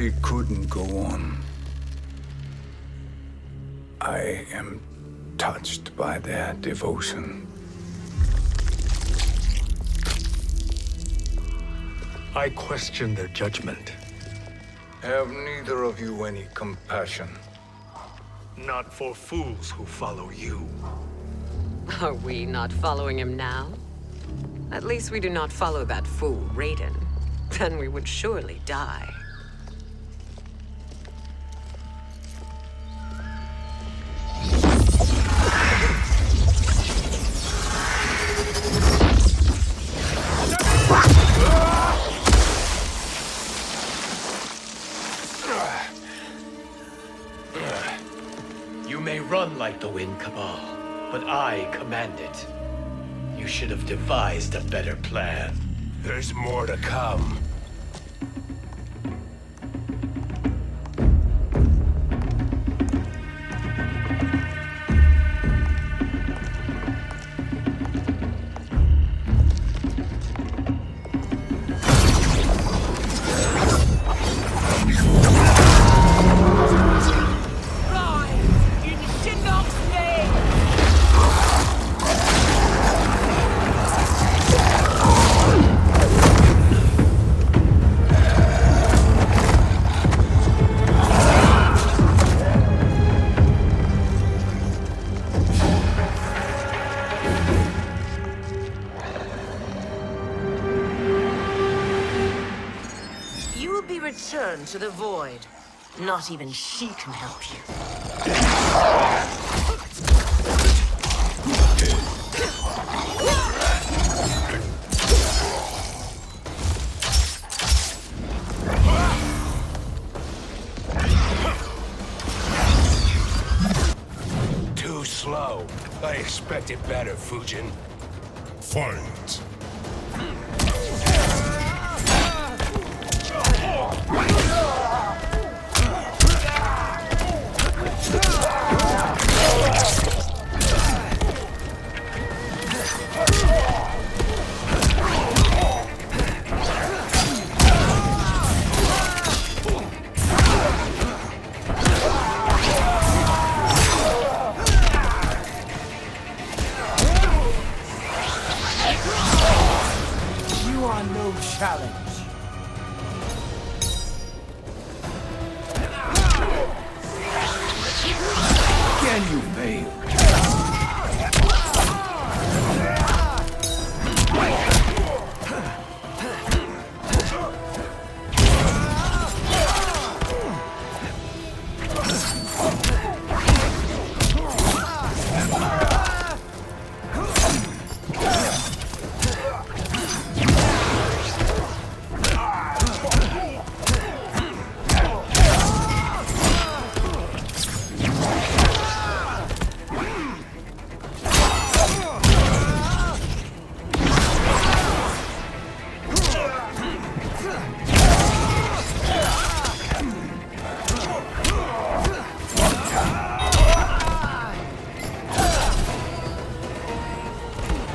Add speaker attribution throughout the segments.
Speaker 1: They couldn't go on. I am touched by their devotion.
Speaker 2: I question their judgment.
Speaker 1: Have neither of you any compassion?
Speaker 2: Not for fools who follow you.
Speaker 3: Are we not following him now? At least we do not follow that fool, Raiden. Then we would surely die.
Speaker 4: You may run like the wind, Cabal, but I command it. You should have devised a better plan.
Speaker 5: There's more to come.
Speaker 6: Return to the void. Not even she can help you.
Speaker 5: Too slow. I expected better, Fujin.
Speaker 7: Fight!
Speaker 8: You are no challenge. Can you fail?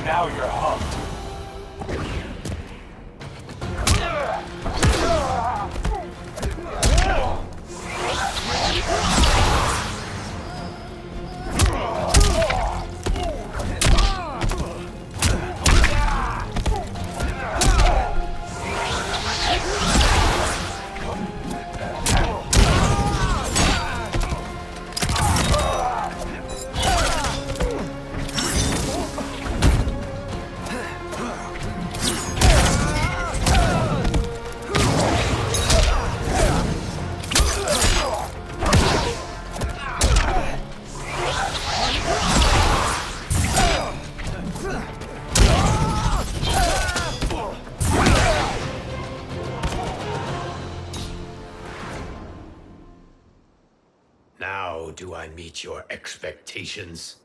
Speaker 5: Now you're humped.
Speaker 4: Now do I meet your expectations?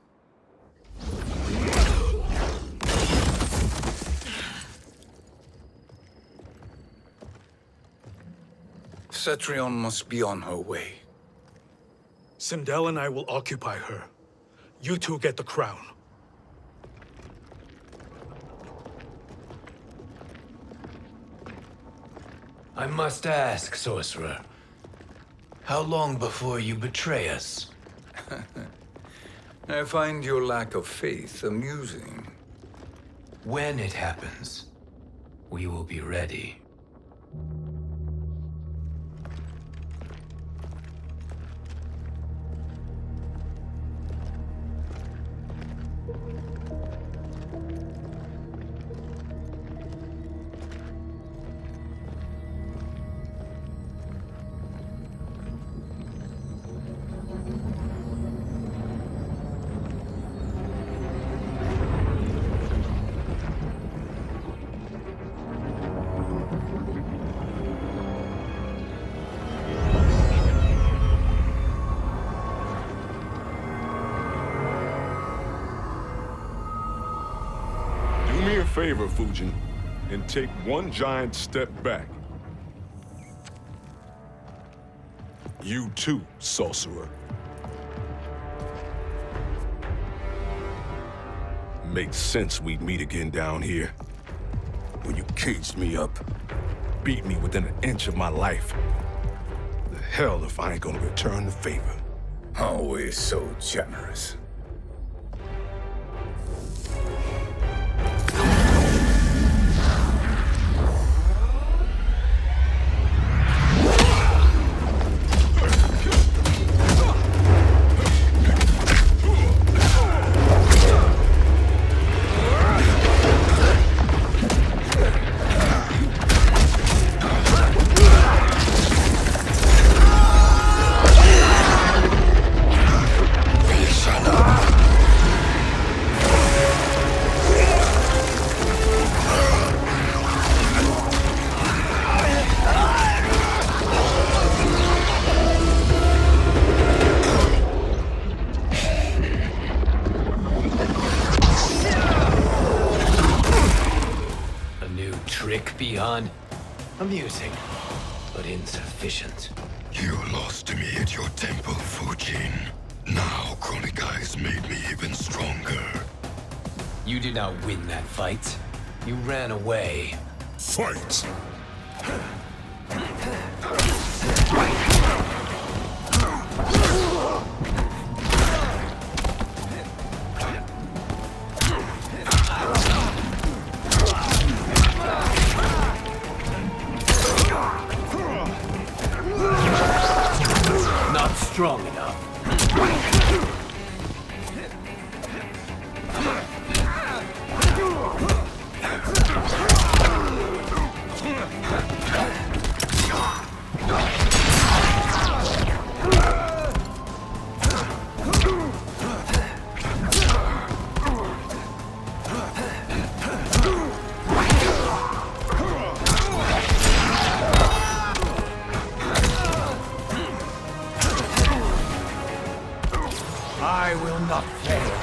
Speaker 1: Cetrion must be on her way.
Speaker 2: Sindel and I will occupy her. You two get the crown.
Speaker 4: I must ask, sorcerer. How long before you betray us?
Speaker 1: I find your lack of faith amusing.
Speaker 4: When it happens, we will be ready.
Speaker 7: Do me a favor, Fujin, and take one giant step back. You too, sorcerer. Makes sense we'd meet again down here. When you caged me up, beat me within an inch of my life. The hell if I ain't gonna return the favor.
Speaker 1: Always so generous.
Speaker 4: Beyond amusing, but insufficient.
Speaker 9: You lost to me at your temple, Fujin. Now Chronic Eyes made me even stronger.
Speaker 4: You did not win that fight. You ran away.
Speaker 7: Fight!
Speaker 4: Not strong enough.
Speaker 8: I will not fail.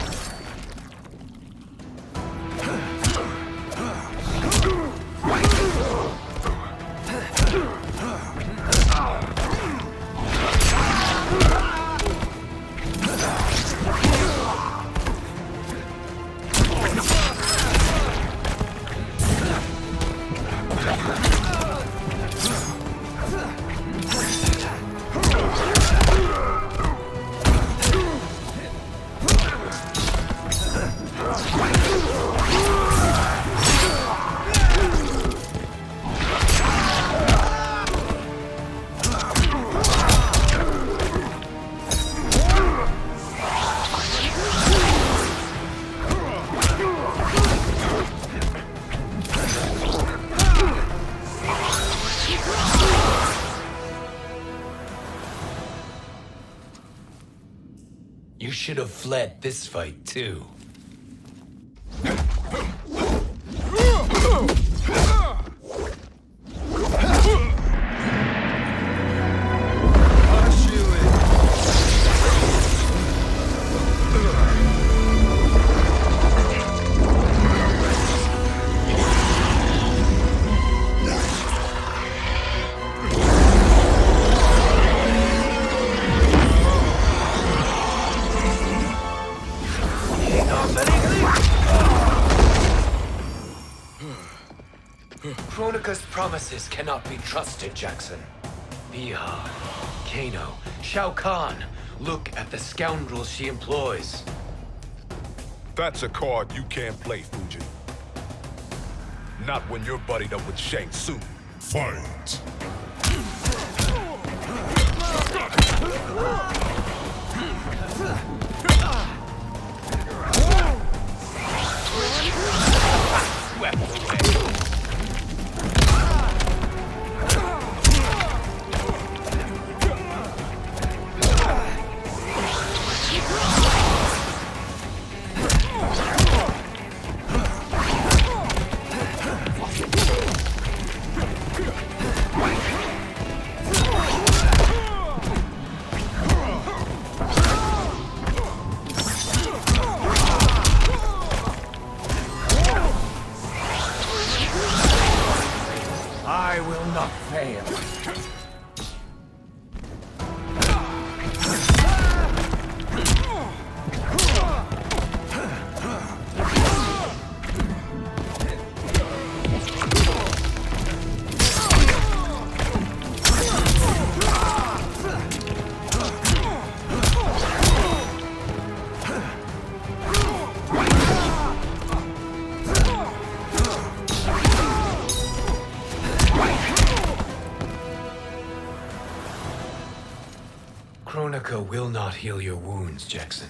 Speaker 4: You should have fled this fight, too. Kronika's promises cannot be trusted, Jackson. Be hard. Kano, Shao Kahn. Look at the scoundrels she employs.
Speaker 7: That's a card you can't play, Fujin. Not when you're buddied up with Shang Tsung.
Speaker 9: Fight!
Speaker 4: Swept away.
Speaker 8: I will not fail.
Speaker 4: Kronika will not heal your wounds, Jackson.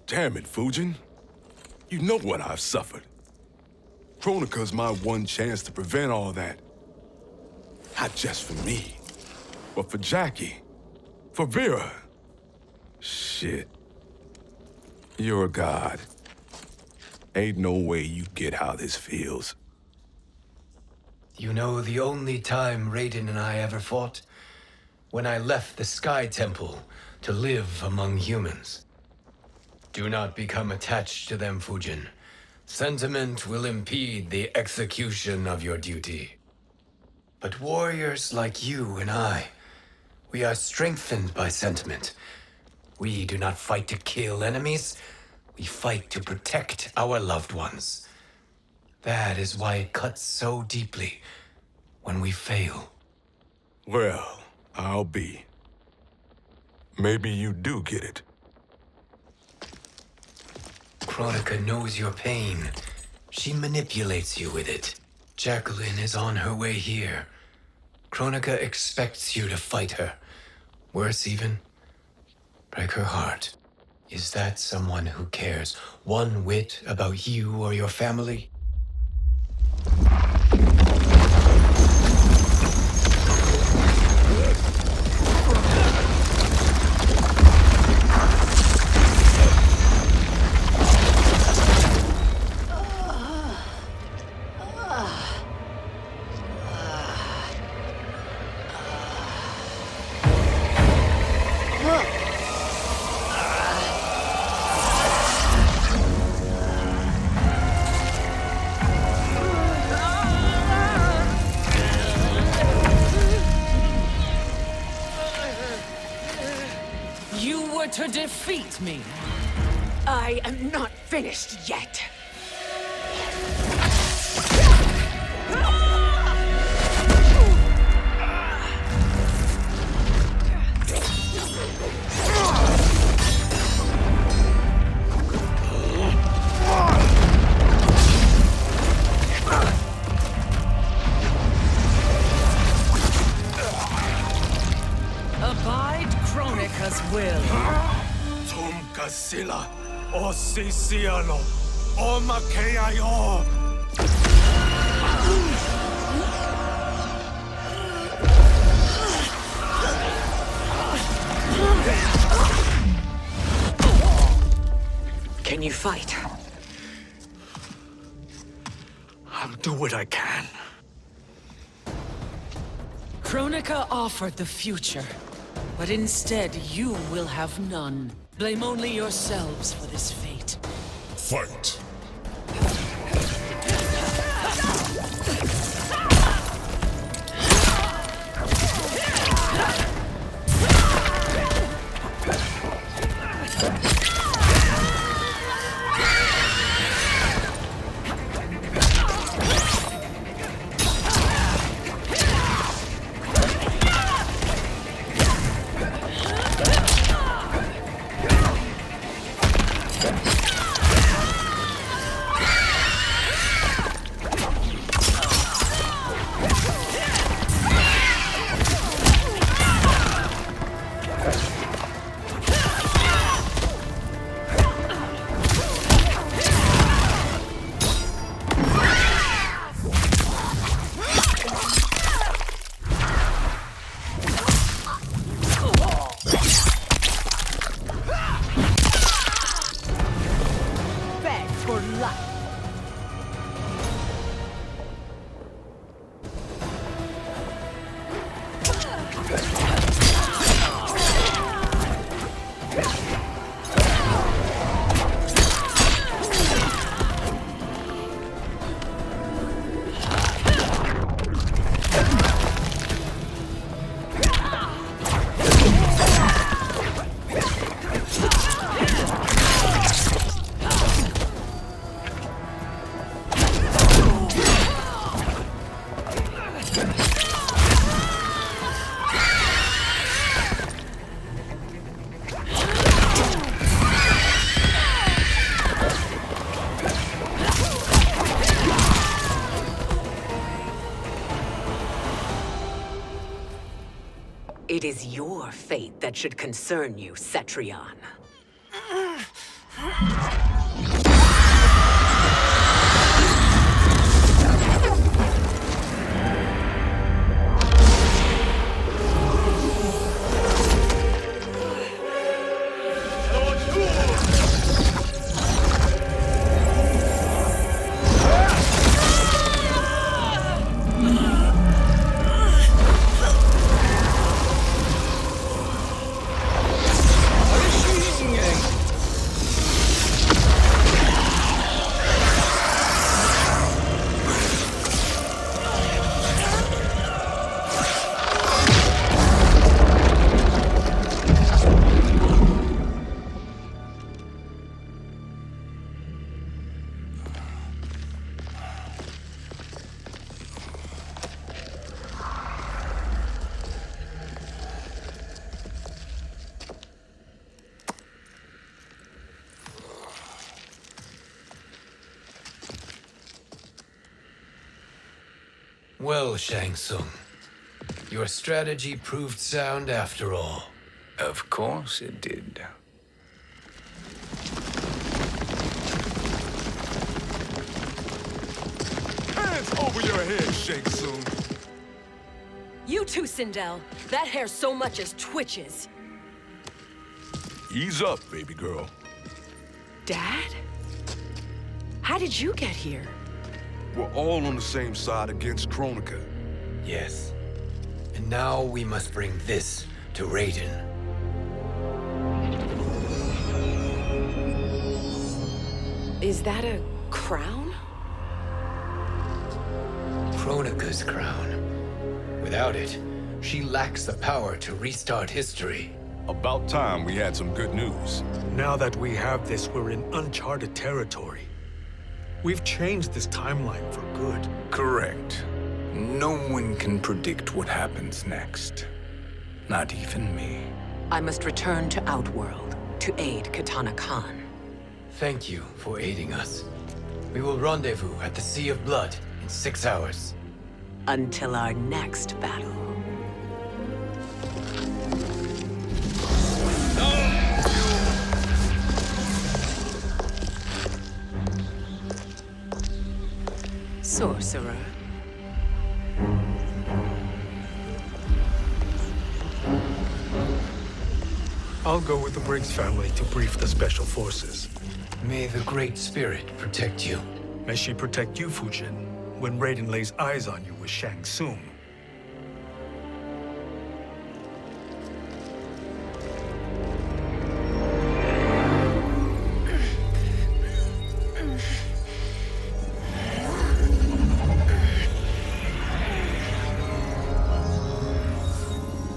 Speaker 7: Damn it, Fujin. You know what I've suffered. Kronika's my one chance to prevent all that. Not just for me, but for Jackie, for Vera. Shit. You're a god. Ain't no way you get how this feels.
Speaker 4: You know the only time Raiden and I ever fought? When I left the Sky Temple to live among humans. Do not become attached to them, Fujin. Sentiment will impede the execution of your duty. But warriors like you and I, we are strengthened by sentiment. We do not fight to kill enemies. We fight to protect our loved ones. That is why it cuts so deeply when we fail.
Speaker 7: Well, I'll be. Maybe you do get it.
Speaker 4: Kronika knows your pain. She manipulates you with it. Jacqueline is on her way here. Kronika expects you to fight her. Worse even, break her heart. Is that someone who cares one whit about you or your family?
Speaker 6: To defeat me.
Speaker 10: I am not finished yet.
Speaker 6: Abide Kronika's will.
Speaker 2: Sila, o Sisialo, o Makeayo.
Speaker 3: Can you fight?
Speaker 2: I'll do what I can.
Speaker 6: Kronika offered the future, but instead you will have none. Blame only yourselves for this fate.
Speaker 9: Fight!
Speaker 3: It is your fate that should concern you, Cetrion.
Speaker 4: Well, Shang Tsung, your strategy proved sound after all.
Speaker 1: Of course it did.
Speaker 7: Hands over your head, Shang Tsung.
Speaker 10: You too, Sindel. That hair so much as twitches.
Speaker 7: Ease up, baby girl.
Speaker 10: Dad? How did you get here?
Speaker 7: We're all on the same side against Kronika.
Speaker 4: Yes. And now we must bring this to Raiden.
Speaker 10: Is that a crown?
Speaker 4: Kronika's crown. Without it, she lacks the power to restart history.
Speaker 7: About time we had some good news.
Speaker 2: Now that we have this, we're in uncharted territory. We've changed this timeline for good.
Speaker 1: Correct. No one can predict what happens next. Not even me.
Speaker 3: I must return to Outworld to aid Katana Khan.
Speaker 4: Thank you for aiding us. We will rendezvous at the Sea of Blood in 6 hours.
Speaker 3: Until our next battle. Sorcerer.
Speaker 2: I'll go with the Briggs family to brief the Special Forces.
Speaker 4: May the Great Spirit protect you.
Speaker 2: May she protect you, Fujin, when Raiden lays eyes on you with Shang Tsung.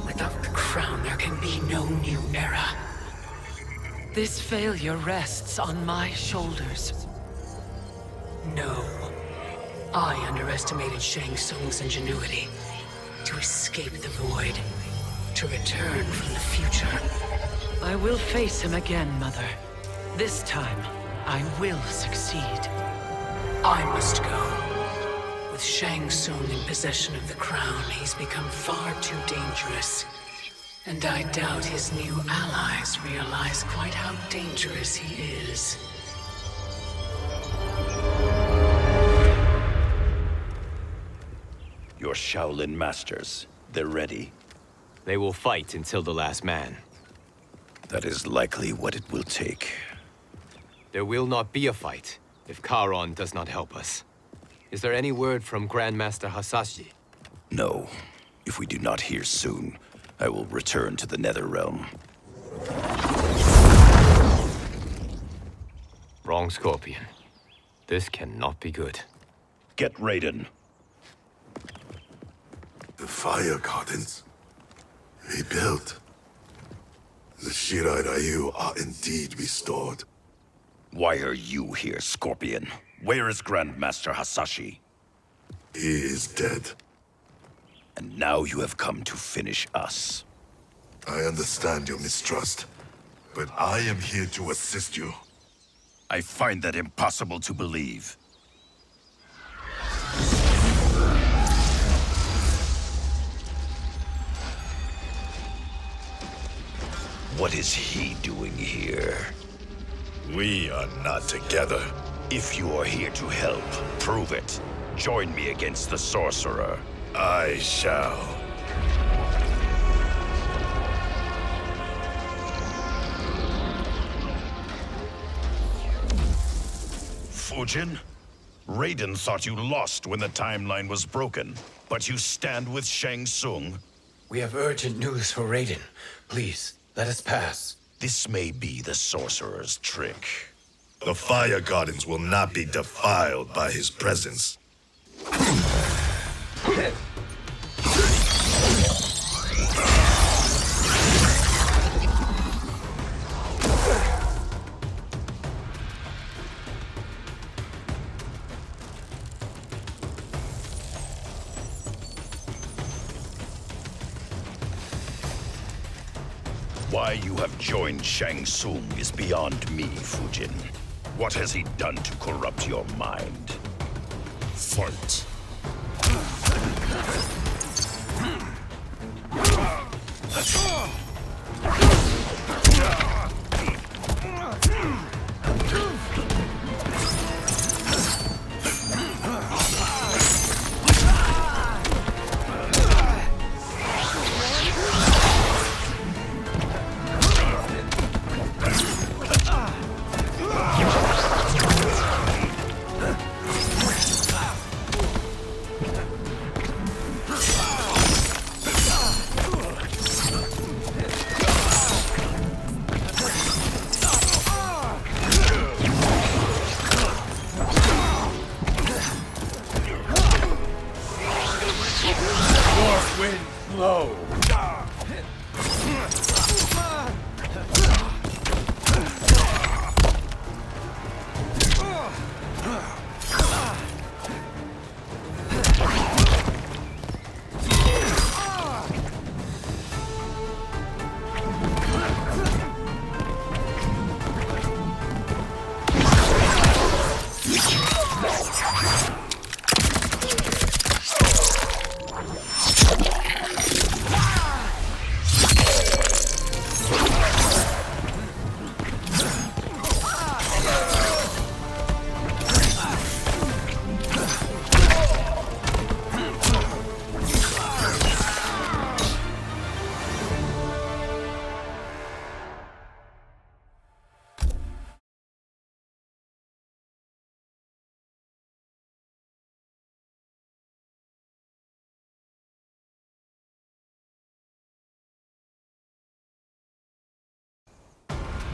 Speaker 3: Without the crown, there can be no new era.
Speaker 6: This failure rests on my shoulders.
Speaker 3: No. I underestimated Shang Tsung's ingenuity. To escape the void. To return from the future.
Speaker 6: I will face him again, Mother. This time, I will succeed.
Speaker 3: I must go. With Shang Tsung in possession of the crown, he's become far too dangerous. And I doubt his new allies realize quite how dangerous he is.
Speaker 11: Your Shaolin masters, they're ready.
Speaker 12: They will fight until the last man.
Speaker 11: That is likely what it will take.
Speaker 12: There will not be a fight if Charon does not help us. Is there any word from Grandmaster Hasashi?
Speaker 11: No. If we do not hear soon, I will return to the Netherrealm.
Speaker 12: Wrong, Scorpion. This cannot be good.
Speaker 11: Get Raiden.
Speaker 13: The fire gardens rebuilt. The Shirai Ryu are indeed restored.
Speaker 11: Why are you here, Scorpion? Where is Grandmaster Hasashi?
Speaker 13: He is dead.
Speaker 11: And now you have come to finish us.
Speaker 13: I understand your mistrust, but I am here to assist you.
Speaker 11: I find that impossible to believe. What is he doing here?
Speaker 13: We are not together.
Speaker 11: If you are here to help, prove it. Join me against the sorcerer.
Speaker 13: I shall.
Speaker 11: Fujin? Raiden thought you lost when the timeline was broken, but you stand with Shang Tsung.
Speaker 4: We have urgent news for Raiden. Please, let us pass.
Speaker 11: This may be the sorcerer's trick.
Speaker 13: The Fire Gardens will not be defiled by his presence.
Speaker 11: Why you have joined Shang Tsung is beyond me, Fujin. What has he done to corrupt your mind?
Speaker 13: Fight.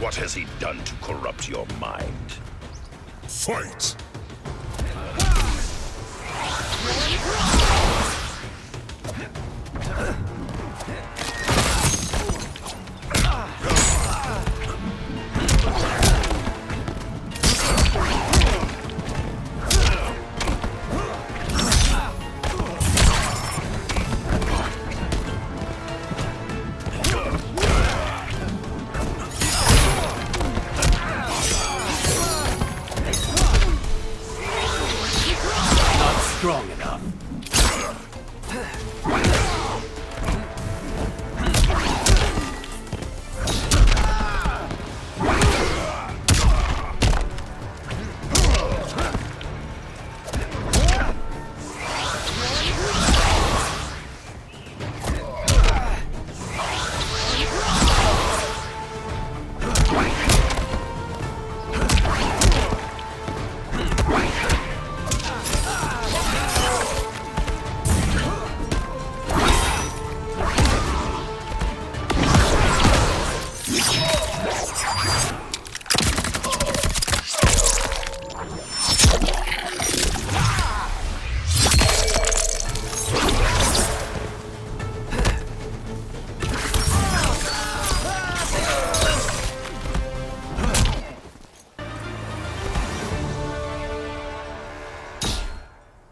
Speaker 11: What has he done to corrupt your mind?
Speaker 13: Fight!
Speaker 4: Strong enough.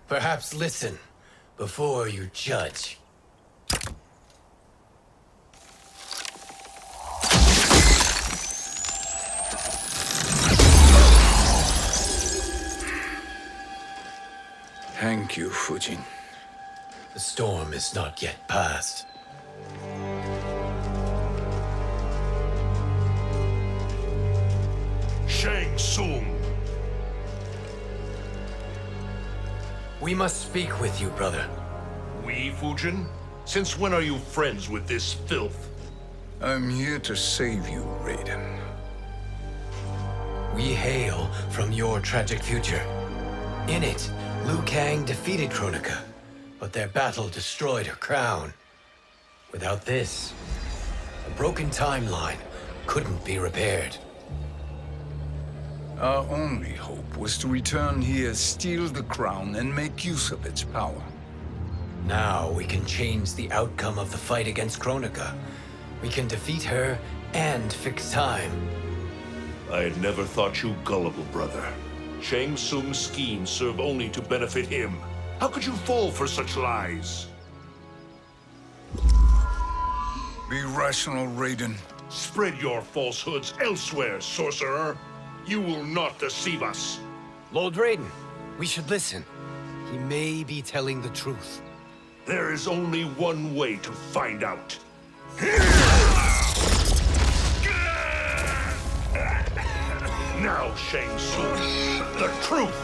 Speaker 4: Perhaps listen before you judge.
Speaker 1: Thank you, Fujin.
Speaker 4: The storm is not yet past. We must speak with you, brother.
Speaker 5: We, Fujin? Since when are you friends with this filth?
Speaker 1: I'm here to save you, Raiden.
Speaker 4: We hail from your tragic future. In it, Liu Kang defeated Kronika, but their battle destroyed her crown. Without this, a broken timeline couldn't be repaired.
Speaker 1: Our only hope was to return here, steal the crown, and make use of its power.
Speaker 4: Now we can change the outcome of the fight against Kronika. We can defeat her and fix time.
Speaker 5: I had never thought you gullible, brother. Shang Tsung's schemes serve only to benefit him. How could you fall for such lies?
Speaker 1: Be rational, Raiden.
Speaker 5: Spread your falsehoods elsewhere, sorcerer. You will not deceive us.
Speaker 4: Lord Raiden, we should listen. He may be telling the truth.
Speaker 5: There is only one way to find out. Now, Shang Tsung, the truth!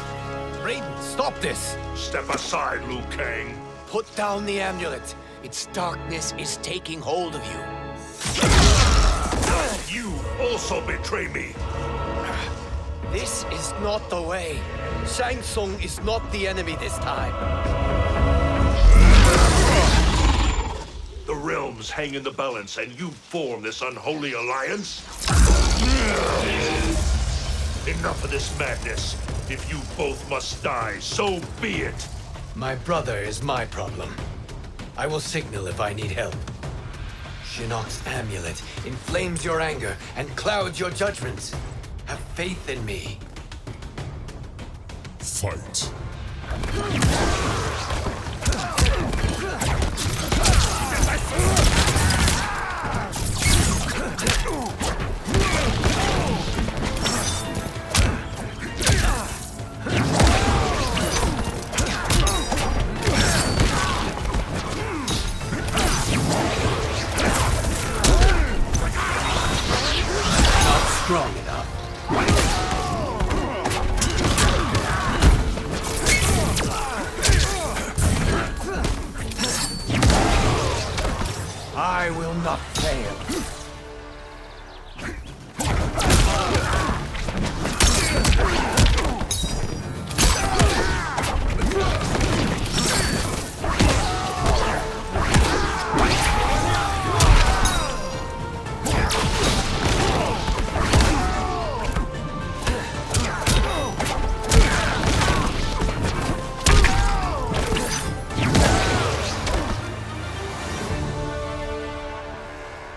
Speaker 4: Raiden, stop this!
Speaker 5: Step aside, Liu Kang.
Speaker 4: Put down the amulet. Its darkness is taking hold of you.
Speaker 5: You also betray me.
Speaker 4: This is not the way. Shang Tsung is not the enemy this time.
Speaker 5: The realms hang in the balance, and you form this unholy alliance? Enough of this madness. If you both must die, so be it.
Speaker 4: My brother is my problem. I will signal if I need help. Shinnok's amulet inflames your anger and clouds your judgments. Have faith in me.
Speaker 9: Fight.
Speaker 4: Strong enough. I will not fail.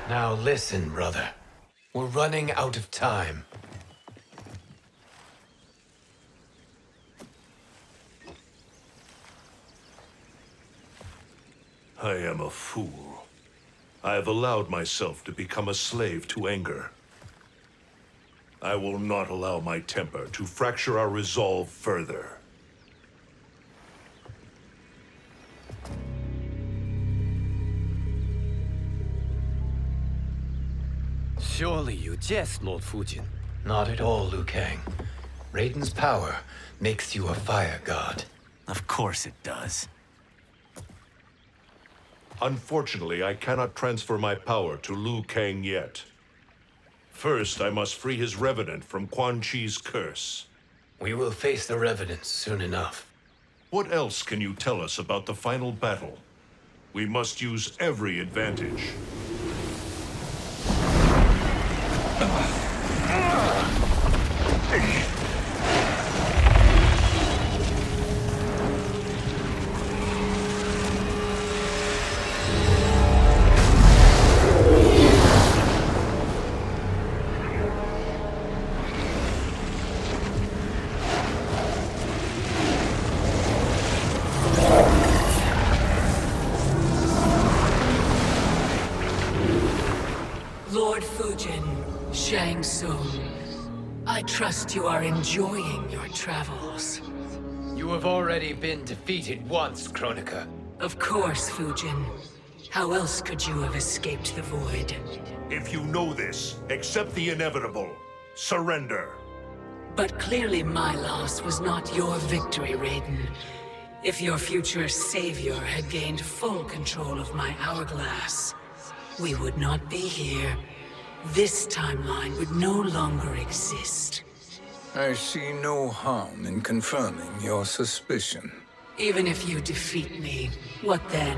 Speaker 4: Now listen, brother. We're running out of time.
Speaker 5: I am a fool. I have allowed myself to become a slave to anger. I will not allow my temper to fracture our resolve further.
Speaker 4: Surely you jest, Lord Fujin. Not at all, Liu Kang. Raiden's power makes you a fire god.
Speaker 14: Of course it does.
Speaker 5: Unfortunately, I cannot transfer my power to Liu Kang yet. First, I must free his Revenant from Quan Chi's curse.
Speaker 4: We will face the Revenants soon enough.
Speaker 5: What else can you tell us about the final battle? We must use every advantage.
Speaker 3: Lord Fujin, Shang Tsung, I trust you are enjoying your travels.
Speaker 4: You have already been defeated once, Kronika.
Speaker 3: Of course, Fujin. How else could you have escaped the void?
Speaker 5: If you know this, accept the inevitable. Surrender.
Speaker 3: But clearly my loss was not your victory, Raiden. If your future savior had gained full control of my hourglass, we would not be here. This timeline would no longer exist.
Speaker 1: I see no harm in confirming your suspicion.
Speaker 3: Even if you defeat me, what then?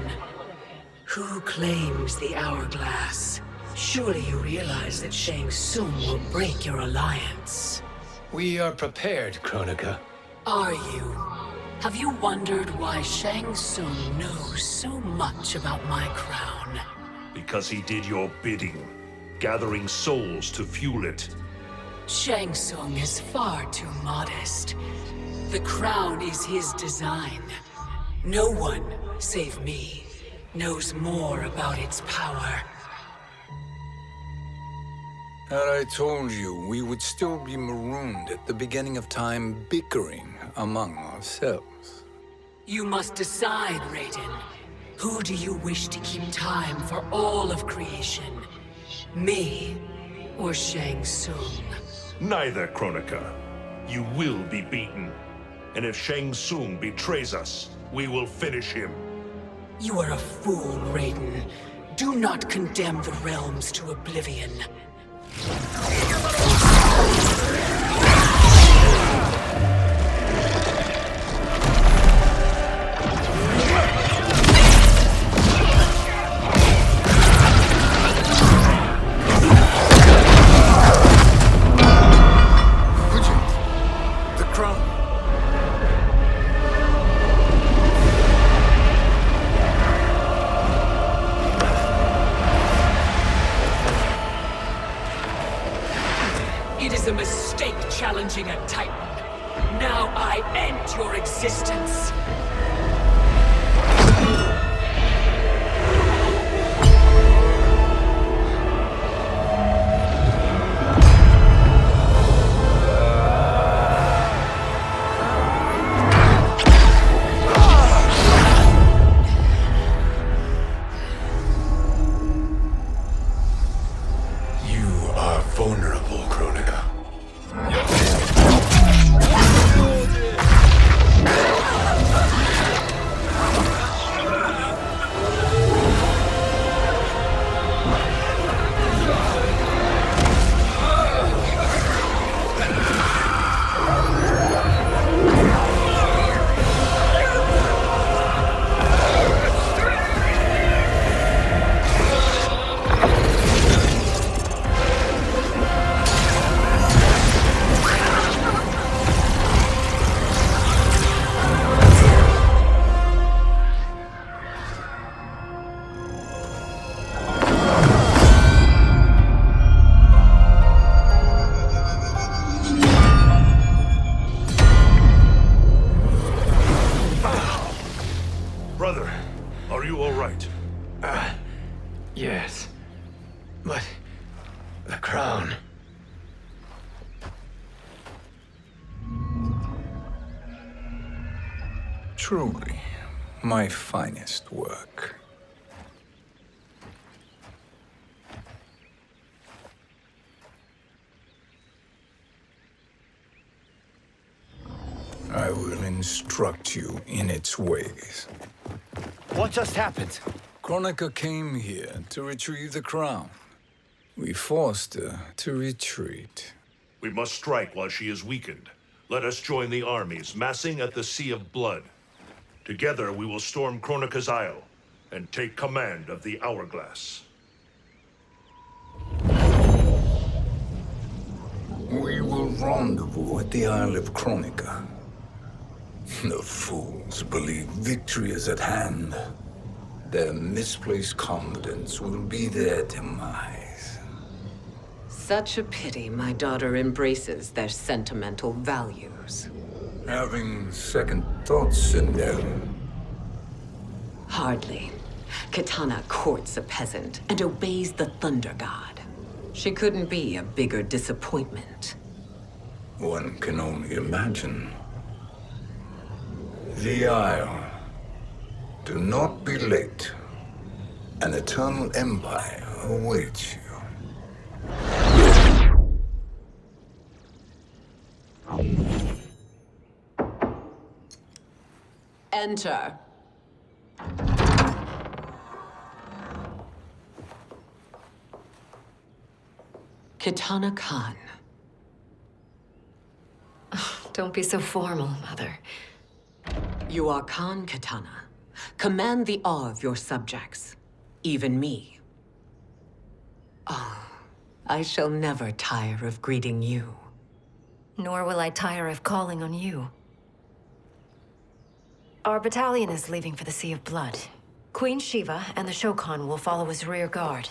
Speaker 3: Who claims the hourglass? Surely you realize that Shang Tsung will break your alliance.
Speaker 4: We are prepared, Kronika.
Speaker 3: Are you? Have you wondered why Shang Tsung knows so much about my crown?
Speaker 5: Because he did your bidding, gathering souls to fuel it.
Speaker 3: Shang Tsung is far too modest. The crown is his design. No one, save me, knows more about its power.
Speaker 1: Had I told you, we would still be marooned at the beginning of time, bickering among ourselves.
Speaker 3: You must decide, Raiden. Who do you wish to keep time for all of creation? Me or Shang Tsung?
Speaker 5: Neither, Kronika. You will be beaten. And if Shang Tsung betrays us, we will finish him.
Speaker 3: You are a fool, Raiden. Do not condemn the realms to oblivion. It is a mistake challenging a Titan. Now I end your existence.
Speaker 7: You are vulnerable, Kronika.
Speaker 5: Brother, are you all right?
Speaker 4: Yes. But the crown.
Speaker 1: Truly, my finest work. I will instruct you in its ways.
Speaker 14: What just happened?
Speaker 1: Kronika came here to retrieve the crown. We forced her to retreat.
Speaker 5: We must strike while she is weakened. Let us join the armies, massing at the Sea of Blood. Together we will storm Kronika's Isle and take command of the Hourglass.
Speaker 1: We will rendezvous at the Isle of Kronika. The fools believe victory is at hand. Their misplaced confidence will be their demise.
Speaker 3: Such a pity my daughter embraces their sentimental values.
Speaker 1: Having second thoughts, Sindel.
Speaker 3: Hardly. Kitana courts a peasant and obeys the Thunder God. She couldn't be a bigger disappointment.
Speaker 1: One can only imagine. The Isle. Do not be late. An eternal empire awaits you.
Speaker 3: Enter. Kitana Khan.
Speaker 10: Don't be so formal, Mother.
Speaker 3: You are Khan Kitana. Command the awe of your subjects, even me. Oh, I shall never tire of greeting you.
Speaker 10: Nor will I tire of calling on you. Our battalion is leaving for the Sea of Blood. Queen Shiva and the Shokan will follow as rear guard.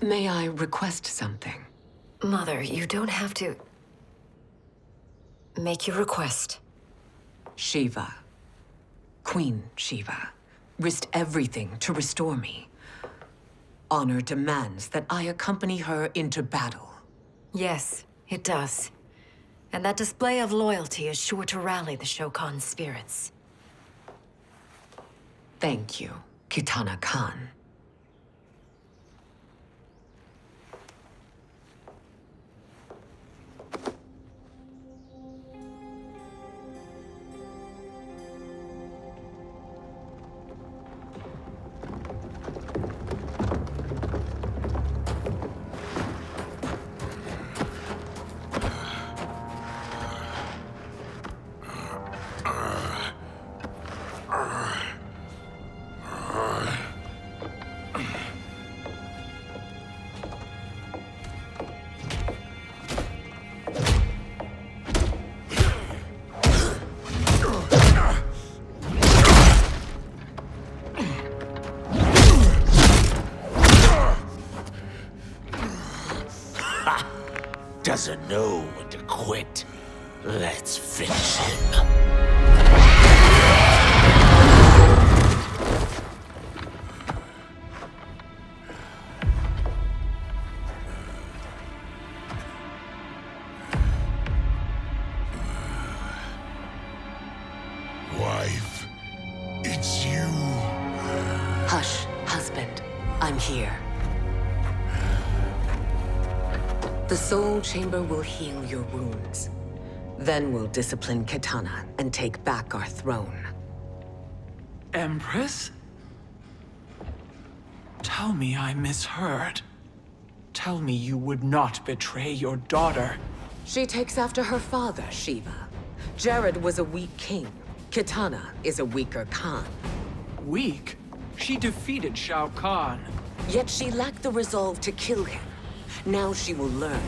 Speaker 3: May I request something?
Speaker 10: Mother, you don't have to... Make your request.
Speaker 3: Shiva, Queen Shiva, risked everything to restore me. Honor demands that I accompany her into battle.
Speaker 10: Yes, it does. And that display of loyalty is sure to rally the Shokan's spirits.
Speaker 3: Thank you, Kitana Khan.
Speaker 15: Doesn't know when to quit. Let's finish him.
Speaker 9: Wife, it's you.
Speaker 3: Hush, husband. I'm here. The Soul Chamber will heal your wounds. Then we'll discipline Kitana and take back our throne.
Speaker 8: Empress? Tell me I misheard. Tell me you would not betray your daughter.
Speaker 3: She takes after her father, Shiva. Jared was a weak king. Kitana is a weaker Khan.
Speaker 8: Weak? She defeated Shao Kahn.
Speaker 3: Yet she lacked the resolve to kill him. Now she will learn.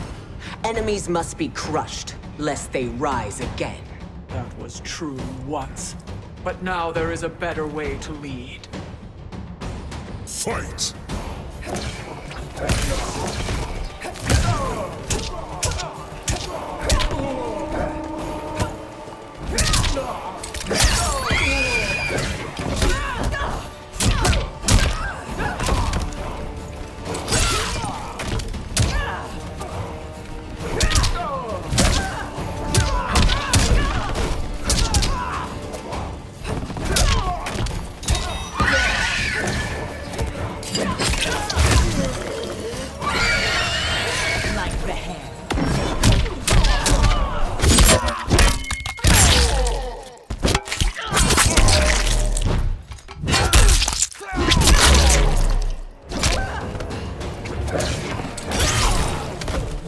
Speaker 3: Enemies must be crushed, lest they rise again.
Speaker 8: That was true once. But now there is a better way to lead.
Speaker 9: Fight!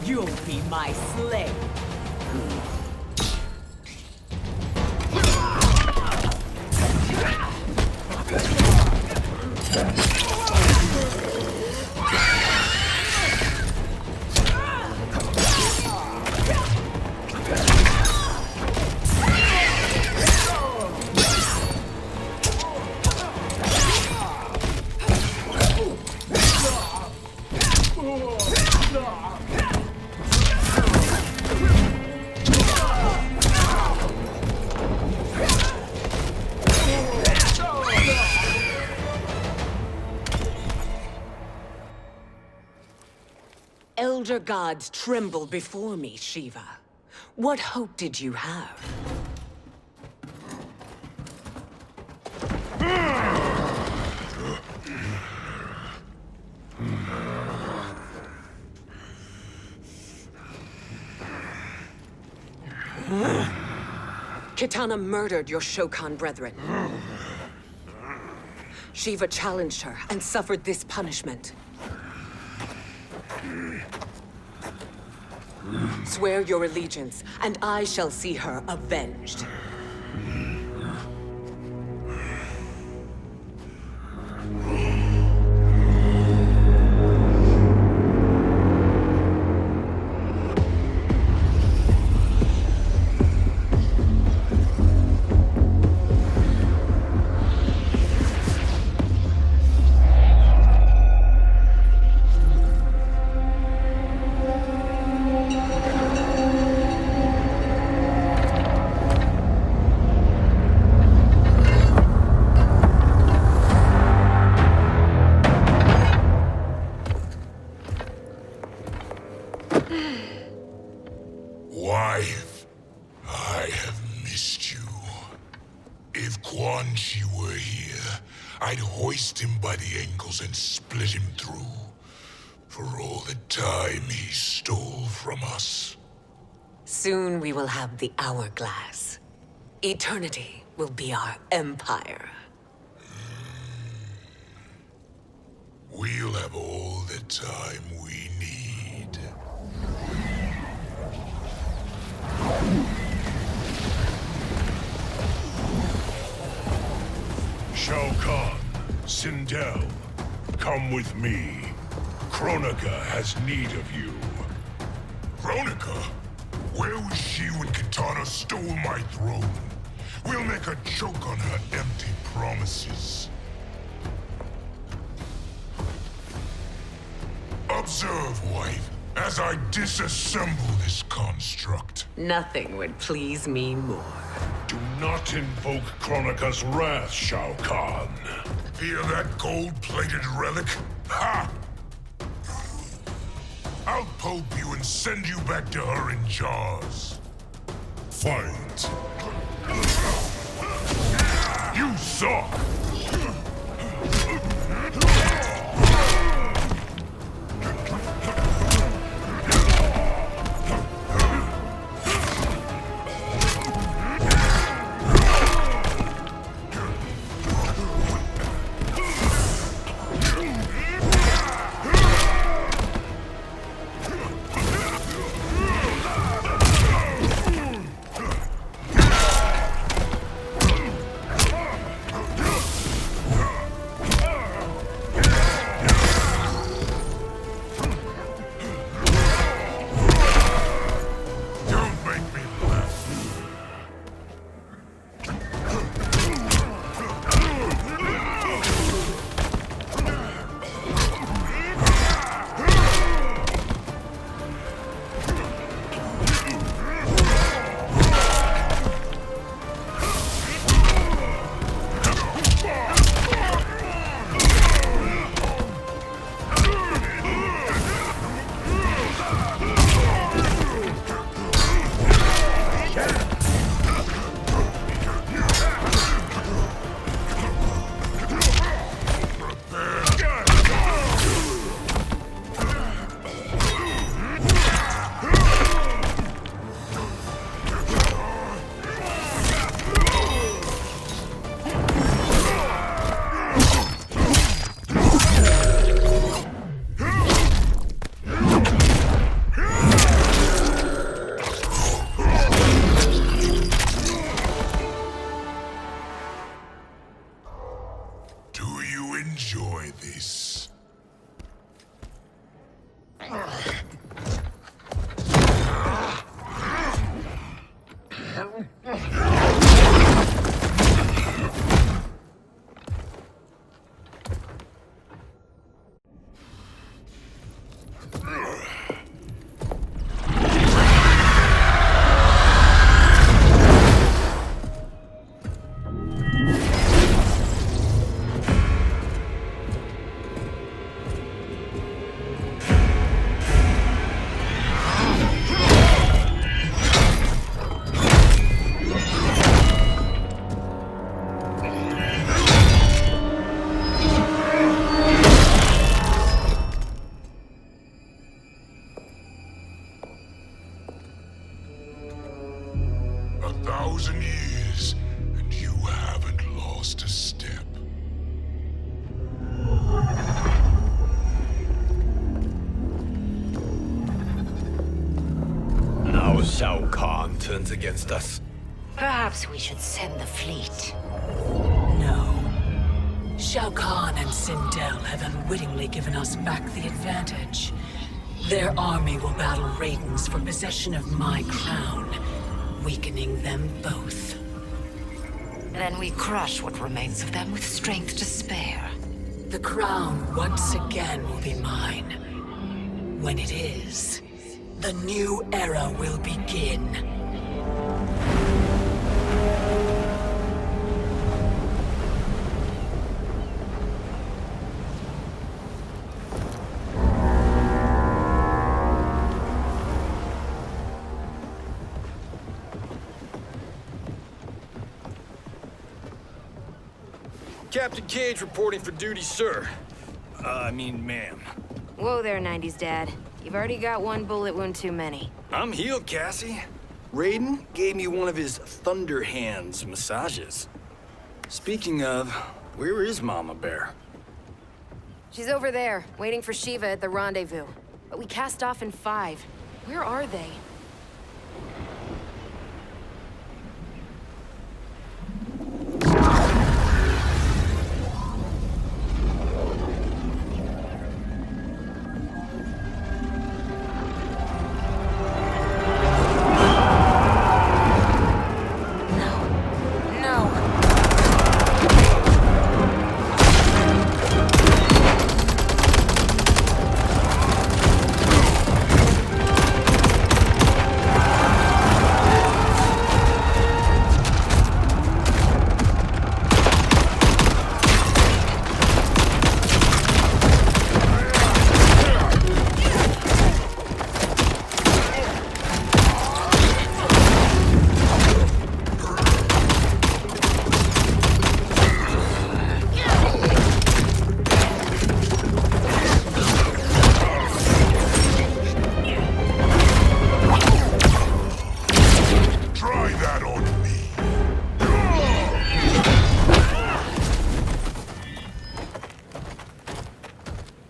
Speaker 6: You'll be my slave.
Speaker 3: Elder gods tremble before me, Shiva. What hope did you have?
Speaker 16: Kitana murdered your Shokan brethren. Shiva challenged her and suffered this punishment. Swear your allegiance, and I shall see her avenged.
Speaker 9: Wife, I have missed you. If Quan Chi were here, I'd hoist him by the ankles and split him through. For all the time he stole from us.
Speaker 3: Soon we will have the hourglass. Eternity will be our empire.
Speaker 9: We'll have all the time we need.
Speaker 5: Shao Kahn, Sindel, come with me. Kronika has need of you.
Speaker 9: Kronika? Where was she when Kitana stole my throne? We'll make her choke on her empty promises. Observe, wife, as I disassemble this construct.
Speaker 3: Nothing would please me more.
Speaker 5: Do not invoke Kronika's wrath, Shao Kahn.
Speaker 9: Hear that gold-plated relic? Ha! I'll pulp you and send you back to her in jars. Fight! You suck!
Speaker 4: Shao Kahn turns against us.
Speaker 10: Perhaps we should send the fleet.
Speaker 3: No. Shao Kahn and Sindel have unwittingly given us back the advantage. Their army will battle Raidens for possession of my crown, weakening them both.
Speaker 10: Then we crush what remains of them with strength to spare.
Speaker 3: The crown once again will be mine. When it is, the new era will begin.
Speaker 17: Captain Cage reporting for duty, sir. I mean, ma'am.
Speaker 18: Whoa there, 90s dad. You've already got one bullet wound too many.
Speaker 17: I'm healed, Cassie. Raiden gave me one of his Thunder Hands massages. Speaking of, where is Mama Bear?
Speaker 18: She's over there, waiting for Shiva at the rendezvous. But we cast off in 5. Where are they?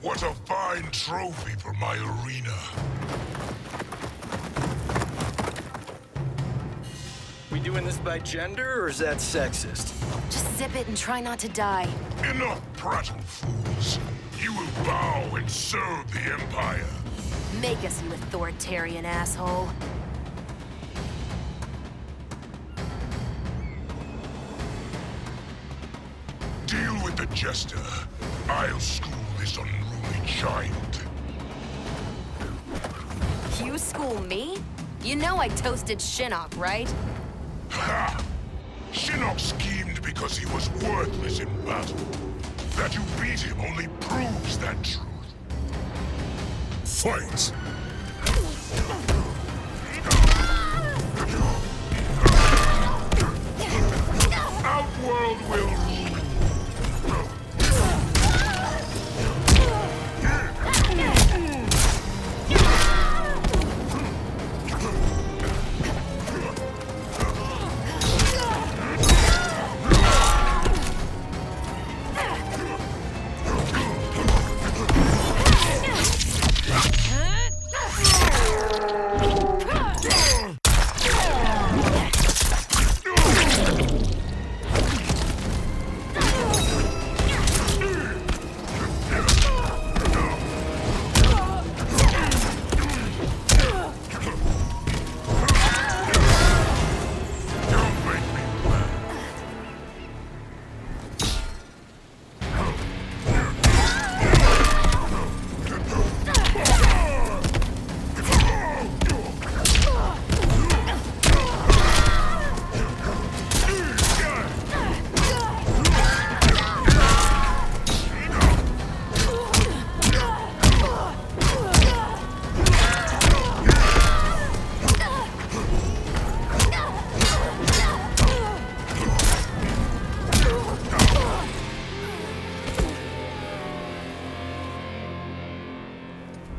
Speaker 9: What a fine trophy for my arena.
Speaker 17: We doing this by gender, or is that sexist?
Speaker 18: Just zip it and try not to die.
Speaker 9: Enough prattle, fools. You will bow and serve the Empire.
Speaker 18: Make us, you authoritarian asshole.
Speaker 9: Deal with the jester. I'll school this unruly child.
Speaker 18: You school me? You know I toasted Shinnok, right?
Speaker 9: Ha! Shinnok schemed because he was worthless in battle. That you beat him only proves that truth. Fight! Outworld will rule.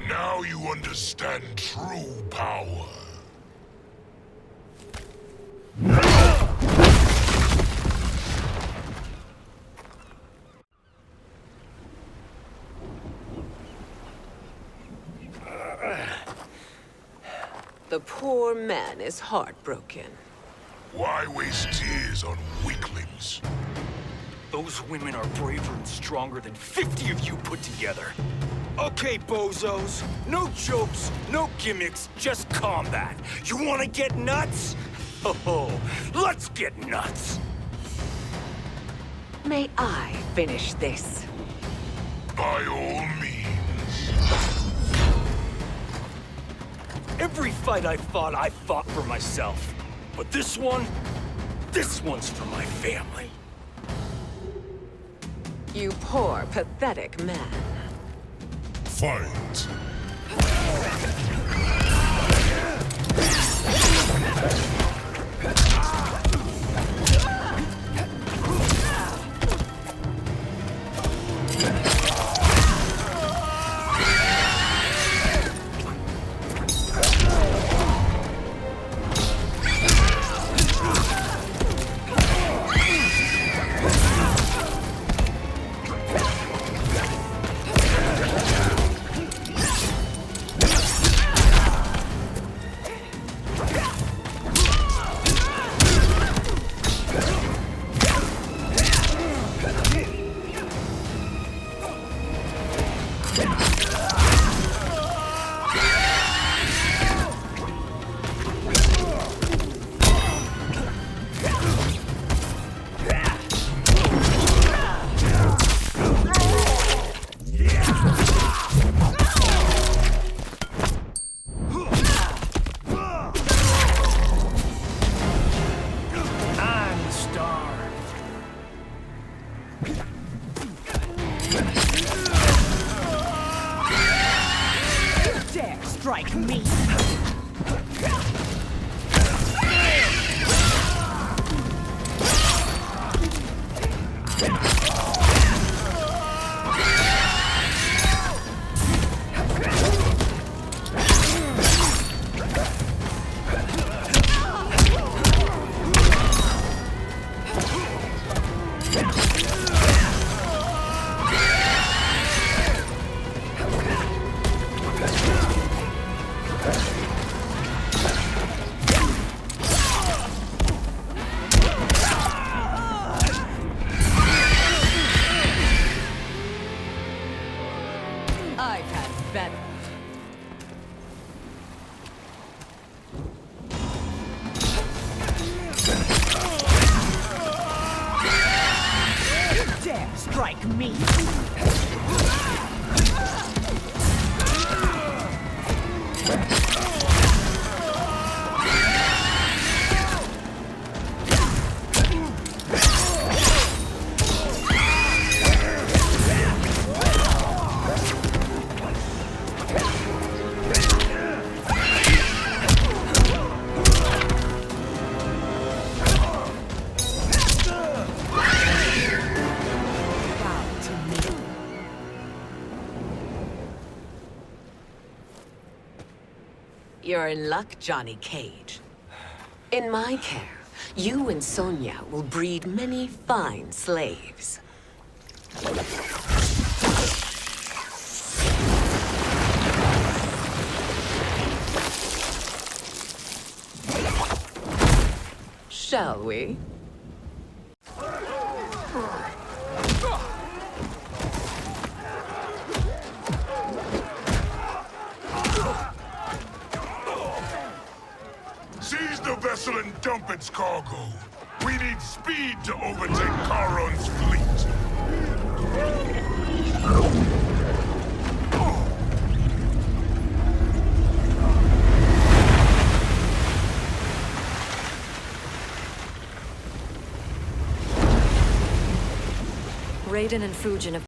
Speaker 9: Now you understand true power.
Speaker 16: The poor man is heartbroken.
Speaker 9: Why waste tears on weaklings?
Speaker 17: Those women are braver and stronger than 50 of you put together. Okay, bozos. No jokes, no gimmicks, just combat. You wanna get nuts? Oh, let's get nuts!
Speaker 16: May I finish this?
Speaker 9: By all means.
Speaker 17: Every fight I fought for myself. But this one's for my family.
Speaker 16: You poor, pathetic man.
Speaker 9: Fight.
Speaker 6: Strike me! I've had better. Dare strike me!
Speaker 16: You're in luck, Johnny Cage. In my care, you and Sonia will breed many fine slaves. Shall we?
Speaker 9: Seize the vessel and dump its cargo. We need speed to overtake Charon's fleet.
Speaker 10: Raiden and Fujin have